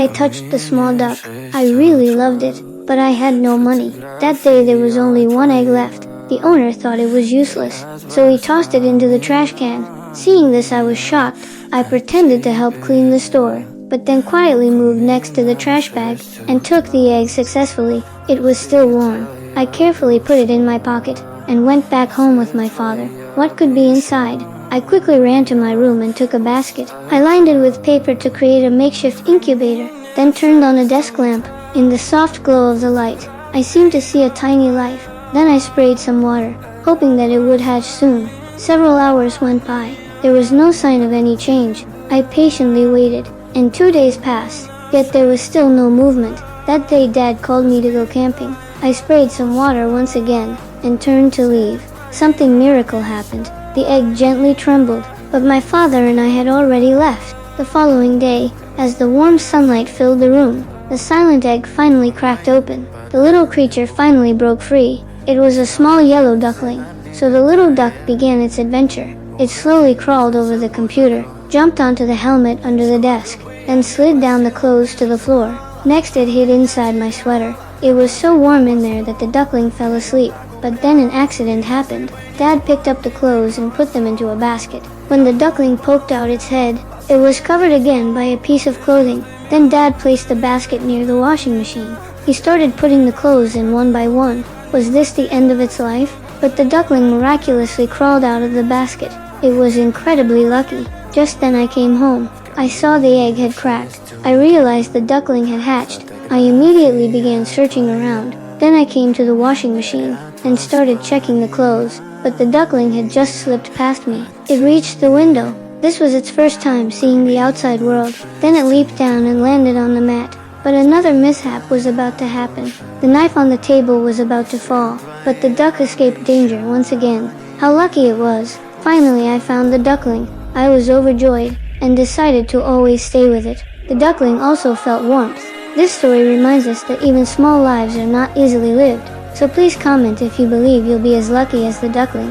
I touched the small duck. I really loved it, but I had no money. That day there was only one egg left. The owner thought it was useless, so he tossed it into the trash can. Seeing this, I was shocked. I pretended to help clean the store, but then quietly moved next to the trash bag and took the egg successfully. It was still warm. I carefully put it in my pocket and went back home with my father. What could be inside? I quickly ran to my room and took a basket. I lined it with paper to create a makeshift incubator, then turned on a desk lamp. In the soft glow of the light, I seemed to see a tiny life. Then I sprayed some water, hoping that it would hatch soon. Several hours went by. There was no sign of any change. I patiently waited, and 2 days passed, yet there was still no movement. That day Dad called me to go camping. I sprayed some water once again, and turned to leave. Something miracle happened. The egg gently trembled, but my father and I had already left. The following day, as the warm sunlight filled the room, the silent egg finally cracked open. The little creature finally broke free. It was a small yellow duckling. So the little duck began its adventure. It slowly crawled over the computer, jumped onto the helmet under the desk, then slid down the clothes to the floor. Next it hid inside my sweater. It was so warm in there that the duckling fell asleep. But then an accident happened. Dad picked up the clothes and put them into a basket. When the duckling poked out its head, it was covered again by a piece of clothing. Then Dad placed the basket near the washing machine. He started putting the clothes in one by one. Was this the end of its life? But the duckling miraculously crawled out of the basket. It was incredibly lucky. Just then I came home. I saw the egg had cracked. I realized the duckling had hatched. I immediately began searching around. Then I came to the washing machine and started checking the clothes, but the duckling had just slipped past me. It reached the window. This was its first time seeing the outside world. Then it leaped down and landed on the mat. But another mishap was about to happen. The knife on the table was about to fall, but the duck escaped danger once again. How lucky it was. Finally I found the duckling. I was overjoyed and decided to always stay with it. The duckling also felt warmth. This story reminds us that even small lives are not easily lived. So please comment if you believe you'll be as lucky as the duckling.